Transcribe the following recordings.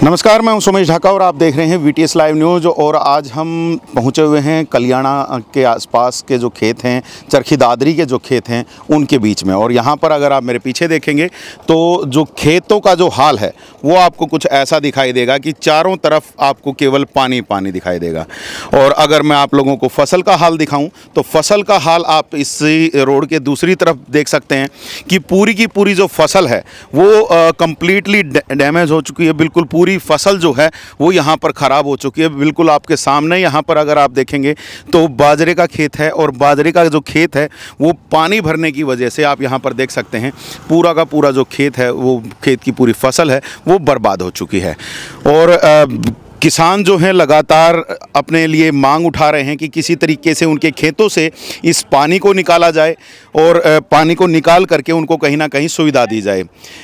नमस्कार, मैं हूं सुमेश ढाका और आप देख रहे हैं वीटीएस लाइव न्यूज़। और आज हम पहुंचे हुए हैं कल्याणा के आसपास के जो खेत हैं, चरखी दादरी के जो खेत हैं उनके बीच में। और यहां पर अगर आप मेरे पीछे देखेंगे तो जो खेतों का जो हाल है वो आपको कुछ ऐसा दिखाई देगा कि चारों तरफ आपको केवल पानी पानी दिखाई देगा। और अगर मैं आप लोगों को फसल का हाल दिखाऊं तो फसल का हाल आप इसी रोड के दूसरी तरफ देख सकते हैं कि पूरी की पूरी जो फसल है वो कंप्लीटली डैमेज हो चुकी है। बिल्कुल पूरी फसल जो है वो यहाँ पर ख़राब हो चुकी है। बिल्कुल आपके सामने यहाँ पर अगर आप देखेंगे तो बाजरे का खेत है और बाजरे का जो खेत है वो पानी भरने की वजह से आप यहाँ पर देख सकते हैं पूरा का पूरा जो खेत है वो खेत की पूरी फसल है वो बर्बाद हो चुकी है। और किसान जो हैं लगातार अपने लिए मांग उठा रहे हैं कि किसी तरीके से उनके खेतों से इस पानी को निकाला जाए और पानी को निकाल करके उनको कहीं ना कहीं सुविधा दी जाए।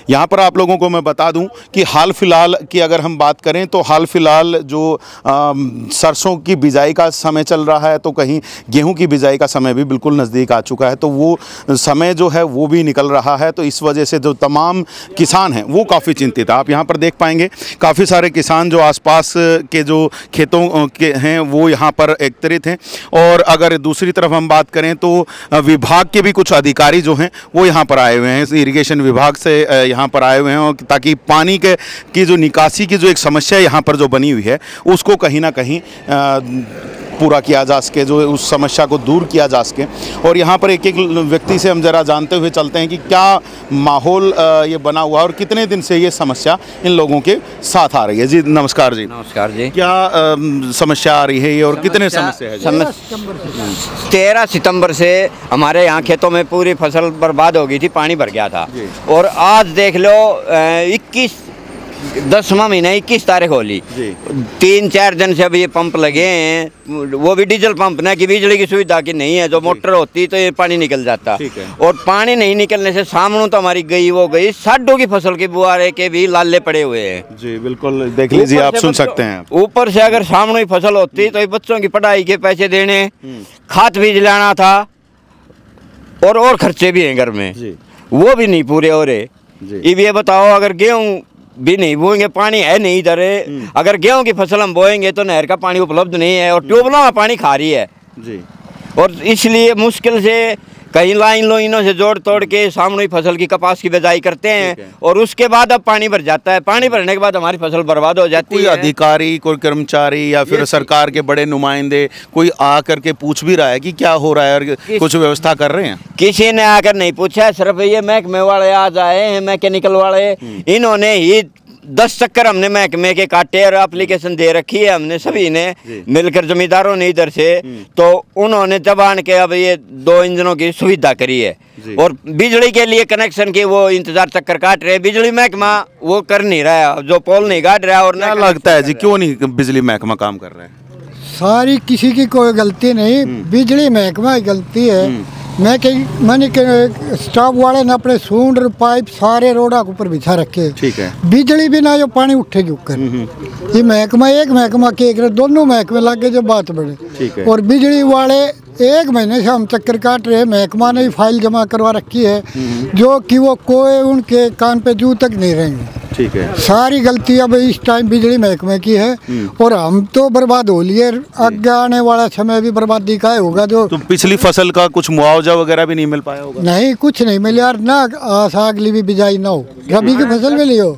यहाँ पर आप लोगों को मैं बता दूं कि हाल फिलहाल की अगर हम बात करें तो हाल फिलहाल जो सरसों की बिजाई का समय चल रहा है तो कहीं गेहूं की बिजाई का समय भी बिल्कुल नज़दीक आ चुका है, तो वो समय जो है वो भी निकल रहा है। तो इस वजह से जो तमाम किसान हैं वो काफ़ी चिंतित है। आप यहाँ पर देख पाएंगे काफ़ी सारे किसान जो आसपास के जो खेतों के हैं वो यहाँ पर एकत्रित हैं। और अगर दूसरी तरफ हम बात करें तो विभाग के भी कुछ अधिकारी जो हैं वो यहाँ पर आए हुए हैं, इरिगेशन विभाग से यहाँ पर आए हुए हैं, और ताकि पानी की जो निकासी की जो एक समस्या यहाँ पर जो बनी हुई है उसको कहीं ना कहीं पूरा किया जा सके, जो उस समस्या को दूर किया जा सके। और यहाँ पर एक एक व्यक्ति से हम ज़रा जानते हुए चलते हैं कि क्या माहौल ये बना हुआ है और कितने दिन से ये समस्या इन लोगों के साथ आ रही है। जी नमस्कार जी। नमस्कार जी। क्या समस्या आ रही है ये और कितने समस्या है? 13 सितंबर से हमारे यहाँ खेतों में पूरी फसल बर्बाद हो गई थी, पानी भर गया था। और आज देख लो 10वां महीना 21 तारीख होली, 3-4 दिन से अभी ये पंप लगे हैं, वो भी डीजल पंप ना कि बिजली की सुविधा की नहीं है। जो मोटर होती तो ये पानी निकल जाता, और पानी नहीं निकलने से सामने तो हमारी गई वो गई, साढ़ों की फसल के बुआरे के भी लाले पड़े हुए हैं। जी बिल्कुल देख लीजिए, आप सुन सकते हैं। ऊपर से अगर सामने फसल होती तो बच्चों की पढ़ाई के पैसे देने, खाद बीज लाना था, और खर्चे भी हैं घर में, वो भी नहीं पूरे हो रहे। ये बताओ अगर गेहूँ भी नहीं बोएंगे, पानी है नहीं इधर, अगर गेहूं की फसल हम बोएंगे तो नहर का पानी उपलब्ध नहीं है और ट्यूबवेलों में पानी खा रही है जी। और इसलिए मुश्किल से कहीं लाइनों से जोड़ तोड़ के सामने फसल की कपास की बिजाई करते हैं, और उसके बाद अब पानी भर जाता है। पानी भरने के बाद हमारी फसल बर्बाद हो जाती है। कोई अधिकारी, कोई कर्मचारी या फिर सरकार के बड़े नुमाइंदे कोई आ करके पूछ भी रहा है कि क्या हो रहा है और कुछ व्यवस्था कर रहे हैं? किसी ने आकर नहीं पूछा, सिर्फ ये महकमे वाले आज आए हैं, मैकेनिकल वाले, इन्होंने ही 10 चक्कर हमने महकमे के काटे और एप्लीकेशन दे रखी है हमने सभी ने मिलकर, जमींदारों ने इधर से, तो उन्होंने जब आन के अब ये 2 इंजनों की सुविधा करी है। और बिजली के लिए कनेक्शन के वो इंतजार चक्कर काट रहे, बिजली महकमा वो कर नहीं रहा है, जो पोल नहीं काट रहा है। और क्या लगता है जी क्यों नहीं बिजली महकमा काम कर रहा है? सारी किसी की कोई गलती नहीं, बिजली महकमा की गलती है। मैंने स्टाफ वाले ने अपने सूंड पाइप सारे रोडा के ऊपर बिछा रखे। ठीक है। बिजली बिना जो पानी उठेगी ऊपर, ये महकमा एक महकमा के दोनों महकमे लगे जो बात बढ़े। ठीक है। और बिजली वाले 1 महीने से हम चक्कर काट रहे हैं, महकमा ने फाइल जमा करवा रखी है जो कि वो कोई उनके कान पे जू तक नहीं रहेंगे। ठीक है। सारी गलती अब इस टाइम बिजली महकमे की है, और हम तो बर्बाद हो लिए, आगे आने वाला समय भी बर्बादी का होगा। जो तो पिछली फसल का कुछ मुआवजा वगैरह भी नहीं मिल पाया होगा? नहीं, कुछ नहीं मिले यार, ना अगली भी बिजाई ना हो, रबी की फसल में लियो।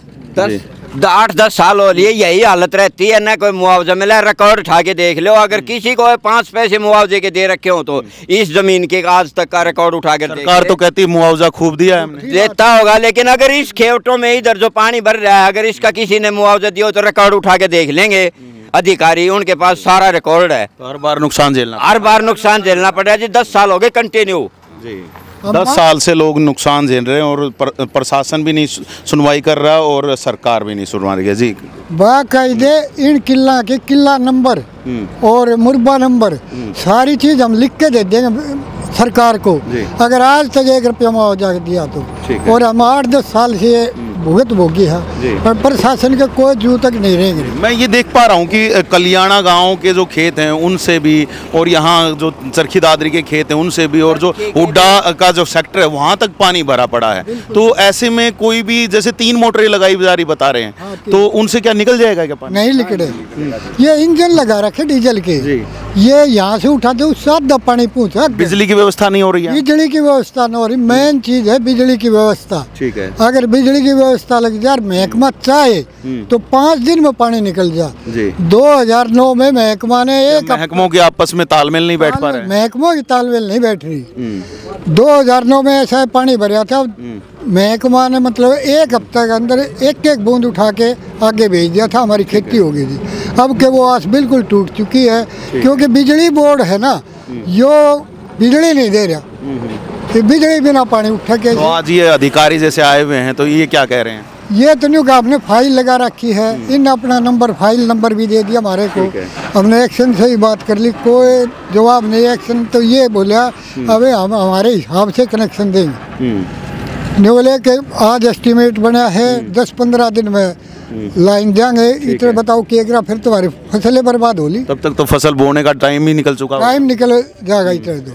8-10 साल हो लिए यही हालत रहती है, ना कोई मुआवजा मिला। रिकॉर्ड उठा के देख लो, अगर किसी को 5 पैसे मुआवजे के दे रखे हो तो इस जमीन के आज तक का रिकॉर्ड उठा कर सरकार तो कहती है मुआवजा खूब दिया है हमने, देता होगा, लेकिन अगर इस खेतों में इधर जो पानी भर रहा है अगर इसका किसी ने मुआवजा दिया तो रिकॉर्ड उठा के देख लेंगे अधिकारी, उनके पास सारा रिकॉर्ड है। तो हर बार नुकसान झेलना पड़ रहा है जी। 10 साल हो गए कंटिन्यू, 10 साल से लोग नुकसान झेल रहे हैं और प्रशासन भी नहीं सुनवाई कर रहा और सरकार भी नहीं सुनवा रही है जी। बाकायदे इन किला के किला नंबर और मुरबा नंबर सारी चीज हम लिख के दे देंगे सरकार को, अगर आज तक 1 रुपया मुआवजा दिया तो। और हम 8-10 साल से भुगत भोगी है, पर प्रशासन के कोई जू तक नहीं रहेंगे। मैं ये देख पा रहा हूँ कि कलियाणा गांव के जो खेत हैं उनसे भी, और यहाँ जो चरखी दादरी के खेत हैं उनसे भी, और जो हुड्डा का जो सेक्टर है वहाँ तक पानी भरा पड़ा है। तो ऐसे में कोई भी, जैसे 3 मोटरें लगाई जा रही बता रहे हैं, तो उनसे क्या निकल जाएगा क्या पानी? नहीं निकले, ये इंजन लगा रखे डीजल के, ये यहाँ से उठाते उससे आधा पानी पहुँचा। बिजली की व्यवस्था नहीं हो रही है? बिजली की व्यवस्था नहीं हो रही, मेन चीज है बिजली की व्यवस्था। ठीक है। अगर बिजली की व्यवस्था लग जाए, महकमा चाहे तो 5 दिन में पानी निकल जा। 2009 में महकमा ने एक महकमों के आपस में तालमेल नहीं बैठ पा रहे, महकमों की तालमेल नहीं बैठ रही। 2009 में ऐसा पानी भरा था, महकमा ने मतलब 1 हफ्ते के अंदर एक बूंद उठा के आगे भेज दिया था, हमारी खेती हो गई थी। अब के वो आस बिल्कुल टूट चुकी है, क्योंकि बिजली बोर्ड है ना, यो बिजली नहीं दे रहा, बिजली बिना पानी उठा के। तो आज ये अधिकारी जैसे आए हुए हैं तो ये क्या कह रहे हैं? ये तो नहीं कहा, आपने फाइल लगा रखी है, इन अपना फाइल नंबर भी दे दिया हमारे को, हमने एक्शन से ही बात कर ली, कोई जवाब नहीं। एक्शन तो ये बोला अबे हम हमारे हिसाब से कनेक्शन देंगे, नहीं बोले कि आज एस्टीमेट बना है 10-15 दिन में लाइन देंगे, इतने बताओ कि फिर तुम्हारी फसलें बर्बाद होली। तब तक तो फसल बोने का टाइम ही निकल चुका, टाइम निकल जाएगा, इतने तो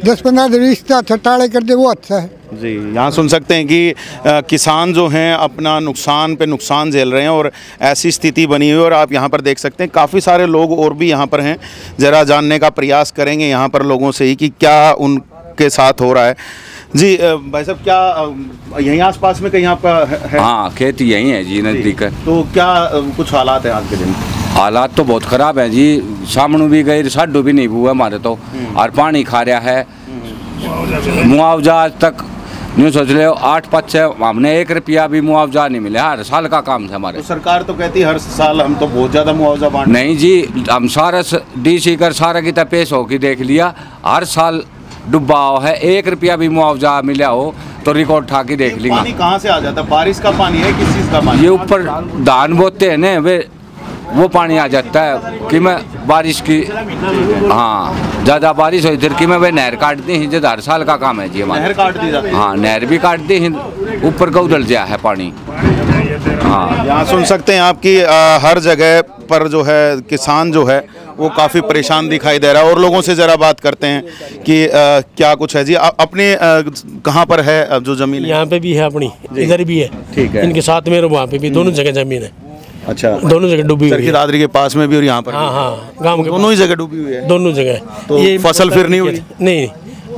10-15 दिन रिश्ता छटाड़े कर दे वो अच्छा है जी। यहाँ सुन सकते हैं कि किसान जो हैं अपना नुकसान पे नुकसान झेल रहे हैं और ऐसी स्थिति बनी हुई है। और आप यहाँ पर देख सकते हैं काफ़ी सारे लोग और भी यहाँ पर हैं, ज़रा जानने का प्रयास करेंगे यहाँ पर लोगों से ही कि क्या उनके साथ हो रहा है। जी भाई साहब, क्या यहीं आसपास में कहीं आपका है? हाँ, खेत यहीं है जी, नज़दीक है। तो क्या कुछ हालात है आज के दिन? हालात तो बहुत ख़राब है जी, सामने भी गई, साढ़ू भी नहीं हुआ हमारे तो, और पानी खा रहा है। मुआवजा आज तक यूँ सोच ले 8-5 हमने 1 रुपया भी मुआवजा नहीं मिला, हर साल का काम था हमारे। तो सरकार तो कहती है हर साल हम तो बहुत ज़्यादा मुआवजा बांट। नहीं जी, हम सारा DC कर सारा की तय पेश होकर देख लिया, हर साल डूबा है, 1 रुपया भी मुआवजा मिला हो तो रिकॉर्ड उठा के देख लिया। पानी कहाँ से आ जाता है? बारिश का पानी है, किस चीज़ का पानी? ये ऊपर धान बोते हैं ना, वे वो पानी आ जाता है कि मैं बारिश की, हाँ ज़्यादा बारिश हुई फिर कि मैं वे नहर काट दी ही, हर साल का काम है जी हमारा। नहर काट दी जाती है? हाँ, नहर भी काट दी ही, ऊपर का उधर जा है पानी। हाँ, यहाँ सुन सकते हैं आपकी हर जगह पर जो है किसान जो है वो काफ़ी परेशान दिखाई दे रहा है। और लोगों से ज़रा बात करते हैं कि क्या कुछ है जी। अपने कहाँ पर है जो ज़मीन? यहाँ पे भी है अपनी, इधर भी है। ठीक है। इनके साथ में वहाँ पे भी दोनों जगह ज़मीन है। अच्छा, दोनों जगह डूबी हुई है। दादरी के पास में भी और यहाँ पर? हाँ हाँ, गांव के दोनों ही जगह डूबी हुई है। दोनों जगह। तो ये फसल फिर नहीं हुई? नहीं,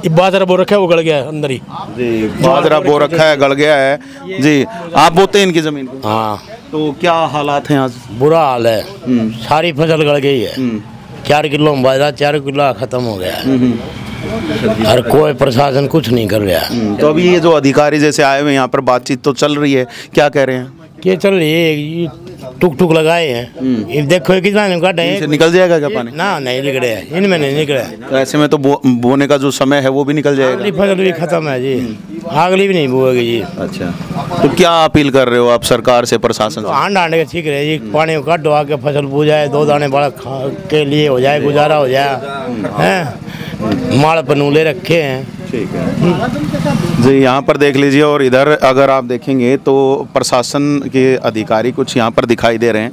ये बाजरा बो रखा है, वो गल गया है अंदर ही जी। बाजरा बो रखा है, गल गया है जी। आप बोते हैं इनकी ज़मीन को? हाँ। तो क्या हालात हैं आज? बुरा हाल है, सारी फसल गल गई है। 4 किलो बाजरा 4 किलो खत्म हो गया है, और कोई प्रशासन कुछ नहीं कर रहा है। तो अभी ये जो अधिकारी जैसे आए हुए यहाँ पर बातचीत तो चल रही है, क्या कह रहे हैं? क्या चल रही है? टुक लगाए हैं, ये देखो कितना निकल जाएगा क्या पानी? ना, नहीं निकले, इनमें नहीं निकले। तो ऐसे में तो बोने का जो समय है वो भी निकल जाएगा। अगली फसल भी खत्म है जी, अगली भी नहीं बोएगी जी। अच्छा, तो क्या अपील कर रहे हो आप सरकार से, प्रशासन से? हांड के ठीक रहे जी, पानी को काट आके फसल बो जाए, 2 दाने बड़ा के लिए हो जाए, गुजारा हो जाए हैं। माड़ पनूले रखे हैं। ठीक है जी। यहाँ पर देख लीजिए, और इधर अगर आप देखेंगे तो प्रशासन के अधिकारी कुछ यहाँ पर दिखाई दे रहे हैं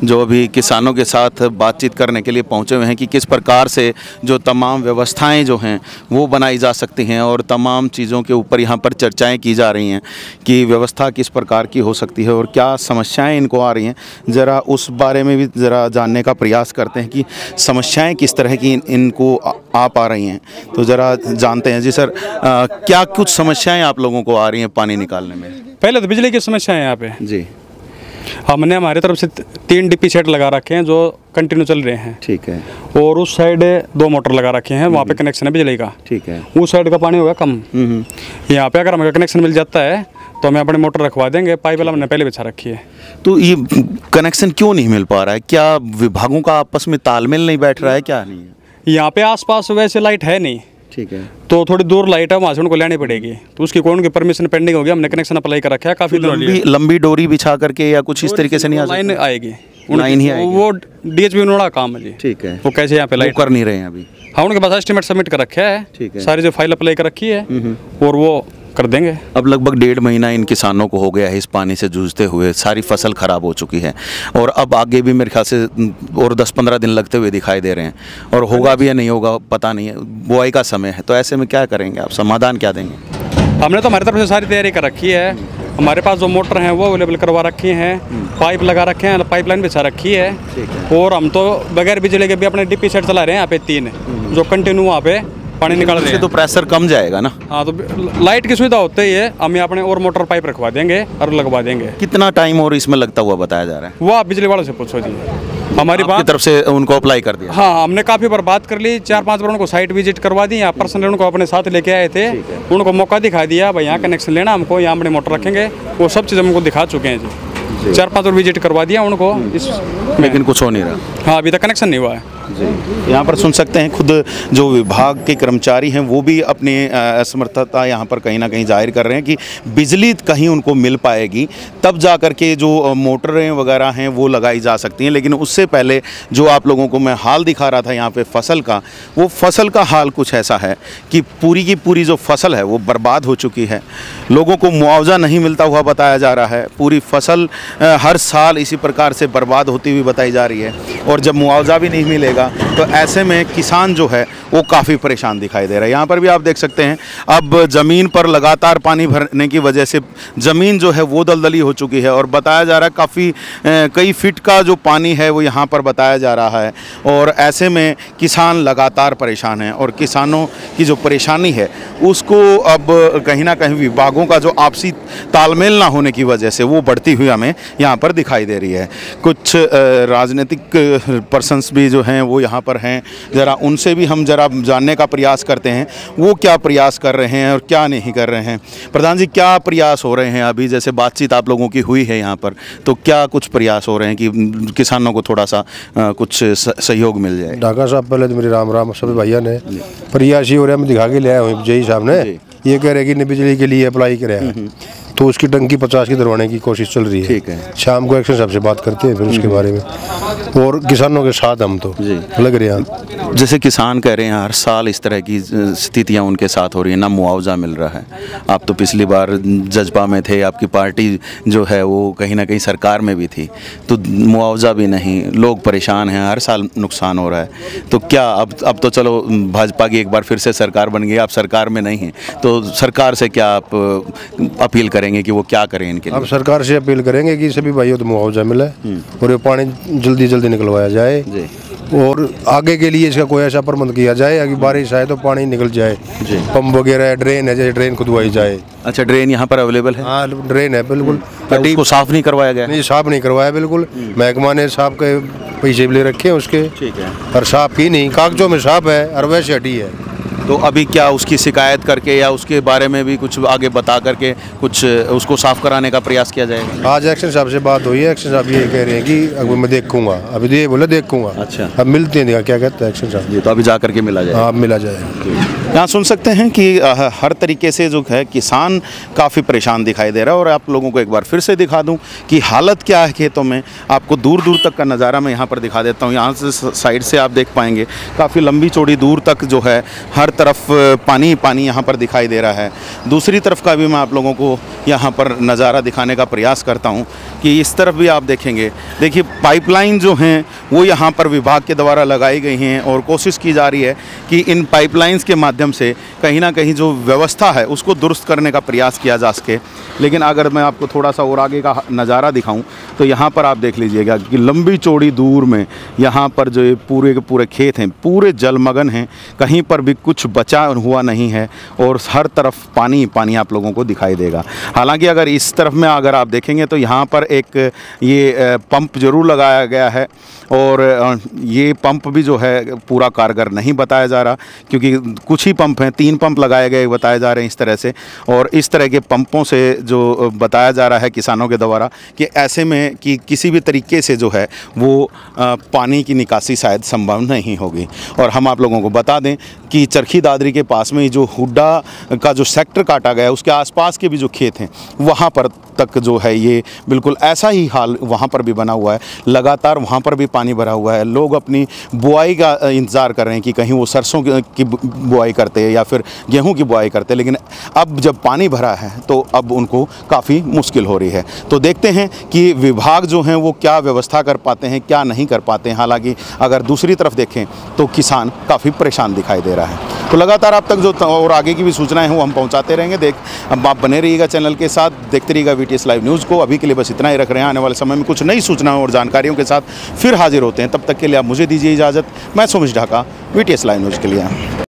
जो अभी किसानों के साथ बातचीत करने के लिए पहुँचे हुए हैं कि किस प्रकार से जो तमाम व्यवस्थाएं जो हैं वो बनाई जा सकती हैं, और तमाम चीज़ों के ऊपर यहाँ पर चर्चाएं की जा रही हैं कि व्यवस्था किस प्रकार की हो सकती है और क्या समस्याएँ इनको आ रही हैं। ज़रा उस बारे में भी ज़रा जानने का प्रयास करते हैं कि समस्याएँ किस तरह की इनको आ पा रही हैं। तो ज़रा जानते हैं जी। सर, क्या कुछ समस्याएं आप लोगों को आ रही हैं पानी निकालने में? पहले तो बिजली की समस्या है यहाँ पे जी। हमने हमारी तरफ से 3 DP सेट लगा रखे हैं जो कंटिन्यू चल रहे हैं। ठीक है। और उस साइड 2 मोटर लगा रखे हैं, वहाँ पे कनेक्शन है बिजली का। ठीक है। उस साइड का पानी होगा कम। यहाँ पे अगर हमें कनेक्शन मिल जाता है तो हमें अपनी मोटर रखवा देंगे, पाइप वाला हमने पहले बिछा रखी है। तो ये कनेक्शन क्यों नहीं मिल पा रहा है? क्या विभागों का आपस में तालमेल नहीं बैठ रहा है, क्या नहीं है? यहाँ पे आसपास वैसे लाइट है नहीं। ठीक है। तो थोड़ी दूर लाइट है, वहाँ से उनको लेनी पड़ेगी, तो उसकी कौन की परमिशन पेंडिंग हो गया, हमने कनेक्शन अप्लाई कर रखा है काफ़ी दिनों। लंबी डोरी बिछा करके या कुछ इस तरीके से नहीं आ सकता? लाइन आएगी, लाइन ही आएगी। वो DHB उन्होंने काम है जी। ठीक है। वो कैसे यहाँ पे लाइट कर नहीं रहे हैं अभी? हाँ, उनके पास एस्टीमेट सबमिट कर रखा है। ठीक है। सारी जो फाइल अप्लाई कर रखी है और वो कर देंगे। अब लगभग 1.5 महीना इन किसानों को हो गया है इस पानी से जूझते हुए, सारी फसल खराब हो चुकी है और अब आगे भी मेरे ख्याल से और 10-15 दिन लगते हुए दिखाई दे रहे हैं, और होगा भी या नहीं होगा पता नहीं है, बुआई का समय है। तो ऐसे में क्या करेंगे आप, समाधान क्या देंगे? हमने तो हमारी तरफ से सारी तैयारी कर रखी है। हमारे पास जो मोटर हैं वो अवेलेबल करवा रखी हैं, पाइप लगा रखे हैं, पाइपलाइन बिछा रखी है, और हम तो बगैर बिजली के भी अपने डीपी सेट चला रहे हैं यहाँ पे 3 जो कंटिन्यू वहाँ पे पानी निकाल रहे हैं। तो प्रेशर कम जाएगा ना? हाँ, तो लाइट की सुविधा होते ही है, हम यहाँ अपने और मोटर पाइप रखवा देंगे और लगवा देंगे। कितना टाइम और इसमें लगता हुआ बताया जा रहा है? वो आप बिजली वालों से पूछो जी, हमारी बात तरफ से उनको अप्लाई कर दिया? हाँ, हमने काफ़ी बार बात कर ली, 4-5 बार उनको साइट विजिट करवा दी, यहाँ पर्सनली उनको अपने साथ लेके आए थे, उनको मौका दिखा दिया भाई यहाँ कनेक्शन लेना हमको, यहाँ अपने मोटर रखेंगे, वो सब चीज़ हमको दिखा चुके हैं जी। 4-5 बार विजिट करवा दिया उनको, लेकिन कुछ हो नहीं रहा। हाँ, अभी तक कनेक्शन नहीं हुआ है जी। यहाँ पर सुन सकते हैं खुद जो विभाग के कर्मचारी हैं वो भी अपनी असमर्थता यहाँ पर कहीं ना कहीं जाहिर कर रहे हैं कि बिजली कहीं उनको मिल पाएगी तब जा कर के जो मोटरें वगैरह हैं वो लगाई जा सकती हैं। लेकिन उससे पहले जो आप लोगों को मैं हाल दिखा रहा था यहाँ पे फसल का, वो फसल का हाल कुछ ऐसा है कि पूरी की पूरी जो फसल है वो बर्बाद हो चुकी है। लोगों को मुआवजा नहीं मिलता हुआ बताया जा रहा है। पूरी फसल हर साल इसी प्रकार से बर्बाद होती हुई बताई जा रही है, और जब मुआवजा भी नहीं मिलेगा तो ऐसे में किसान जो है वो काफ़ी परेशान दिखाई दे रहा है। यहाँ पर भी आप देख सकते हैं अब ज़मीन पर लगातार पानी भरने की वजह से ज़मीन जो है वो दलदली हो चुकी है, और बताया जा रहा है काफ़ी कई फीट का जो पानी है वो यहाँ पर बताया जा रहा है। और ऐसे में किसान लगातार परेशान हैं, और किसानों की जो परेशानी है उसको अब कहीं ना कहीं विभागों का जो आपसी तालमेल ना होने की वजह से वो बढ़ती हुई हमें यहाँ पर दिखाई दे रही है। कुछ राजनीतिक पर्सन्स भी जो हैं वो यहाँ पर हैं, ज़रा उनसे भी हम ज़रा जानने का प्रयास करते हैं वो क्या प्रयास कर रहे हैं और क्या नहीं कर रहे हैं। प्रधान जी, क्या प्रयास हो रहे हैं अभी? जैसे बातचीत आप लोगों की हुई है यहाँ पर, तो क्या कुछ प्रयास हो रहे हैं कि किसानों को थोड़ा सा कुछ सहयोग मिल जाए? ढाका साहब, पहले तो मेरे राम सभी भैया ने प्रयास ही हो रहा है, मैं दिखा के ले आया हूँ जय साहब ने, ये कह रहे कि बिजली के लिए अप्लाई करे तो उसकी टंकी 50 की दरवाने की कोशिश चल रही है। ठीक है, शाम को एक्शन साहब से बात करते हैं फिर उसके बारे में, और किसानों के साथ हम तो लग रहे हैं। जैसे किसान कह रहे हैं हर साल इस तरह की स्थितियां उनके साथ हो रही हैं, ना मुआवजा मिल रहा है। आप तो पिछली बार जज्बा में थे, आपकी पार्टी जो है वो कहीं ना कहीं सरकार में भी थी, तो मुआवजा भी नहीं, लोग परेशान हैं, हर साल नुकसान हो रहा है। तो क्या अब तो चलो भाजपा की एक बार फिर से सरकार बन गई, आप सरकार में नहीं हैं, तो सरकार से क्या आप अपील करेंगे कि वो क्या करें इनके लिए? अब सरकार से अपील करेंगे कि सभी भाइयों को मुआवजा मिले और ये पानी जल्दी जल्दी निकलवाया जाए, और आगे के लिए इसका कोई ऐसा प्रबंध किया जाए कि बारिश आए तो पानी निकल जाए। पंप वगैरह, ड्रेन है, जैसे ड्रेन खुदवाई जाए। अच्छा, ड्रेन यहाँ पर अवेलेबल है? हाँ, ड्रेन है बिल्कुल। उसको साफ नहीं करवाया गया? नहीं, साफ नहीं करवाया बिल्कुल। महकमा ने साफ के पैसे भी ले रखे हैं उसके, ठीक है, और साफ की नहीं, कागजों में साफ है और वैसे हटी है। तो अभी क्या उसकी शिकायत करके या उसके बारे में भी कुछ आगे बता करके कुछ उसको साफ कराने का प्रयास किया जाएगा? आज एक्शन साहब से बात हुई है, एक्शन साहब ये कह रहे हैं कि अभी मैं देखूंगा, अभी ये बोले देखूंगा। अच्छा, अब मिलते हैं, क्या कहते हैं एक्शन साहब? ये तो अभी जा करके मिला जाए? हाँ, मिला जाए। यहाँ सुन सकते हैं कि हर तरीके से जो है किसान काफ़ी परेशान दिखाई दे रहा है। और आप लोगों को एक बार फिर से दिखा दूं कि हालत क्या है खेतों में। आपको दूर दूर तक का नज़ारा मैं यहाँ पर दिखा देता हूँ। यहाँ से साइड से आप देख पाएंगे काफ़ी लंबी चौड़ी दूर तक जो है हर तरफ पानी पानी यहाँ पर दिखाई दे रहा है। दूसरी तरफ का भी मैं आप लोगों को यहाँ पर नज़ारा दिखाने का प्रयास करता हूँ कि इस तरफ भी आप देखेंगे, देखिए पाइपलाइन जो हैं वो यहाँ पर विभाग के द्वारा लगाई गई हैं, और कोशिश की जा रही है कि इन पाइपलाइंस के माध्यम से कहीं ना कहीं जो व्यवस्था है उसको दुरुस्त करने का प्रयास किया जा सके। लेकिन अगर मैं आपको थोड़ा सा और आगे का नज़ारा दिखाऊं तो यहाँ पर आप देख लीजिएगा कि लंबी चौड़ी दूर में यहाँ पर जो पूरे के पूरे खेत हैं पूरे जलमग्न हैं, कहीं पर भी कुछ बचा हुआ नहीं है, और हर तरफ पानी पानी आप लोगों को दिखाई देगा। हालांकि अगर इस तरफ में अगर आप देखेंगे तो यहाँ पर एक ये पंप जरूर लगाया गया है, और ये पंप भी जो है पूरा कारगर नहीं बताया जा रहा, क्योंकि कुछ ही पंप हैं, 3 पंप लगाए गए बताए जा रहे हैं इस तरह से। और इस तरह के पंपों से जो बताया जा रहा है किसानों के द्वारा कि ऐसे में कि किसी भी तरीके से जो है वो पानी की निकासी शायद संभव नहीं होगी। और हम आप लोगों को बता दें कि चरखी दादरी के पास में जो हुड्डा का जो सेक्टर काटा गया है उसके आसपास के भी जो खेत हैं वहाँ पर तक जो है ये बिल्कुल ऐसा ही हाल वहाँ पर भी बना हुआ है। लगातार वहाँ पर भी पानी भरा हुआ है। लोग अपनी बुआई का इंतज़ार कर रहे हैं कि कहीं वो सरसों की बुआई करते हैं या फिर गेहूं की बुआई करते हैं, लेकिन अब जब पानी भरा है तो अब उनको काफ़ी मुश्किल हो रही है। तो देखते हैं कि विभाग जो हैं वो क्या व्यवस्था कर पाते हैं, क्या नहीं कर पाते हैं। हालांकि अगर दूसरी तरफ देखें तो किसान काफ़ी परेशान दिखाई दे रहा है। तो लगातार आप तक जो और आगे की भी सूचनाएं हैं वो हम पहुंचाते रहेंगे। अब आप बने रहिएगा चैनल के साथ, देखते रहिएगा VTS लाइव न्यूज़ को। अभी के लिए बस इतना ही रख रहे हैं। आने वाले समय में कुछ नई सूचनाओं और जानकारियों के साथ फिर हाजिर होते हैं। तब तक के लिए आप मुझे दीजिए इजाज़त। मैं सुमिश ढाका, VTS लाइव न्यूज़ के लिए।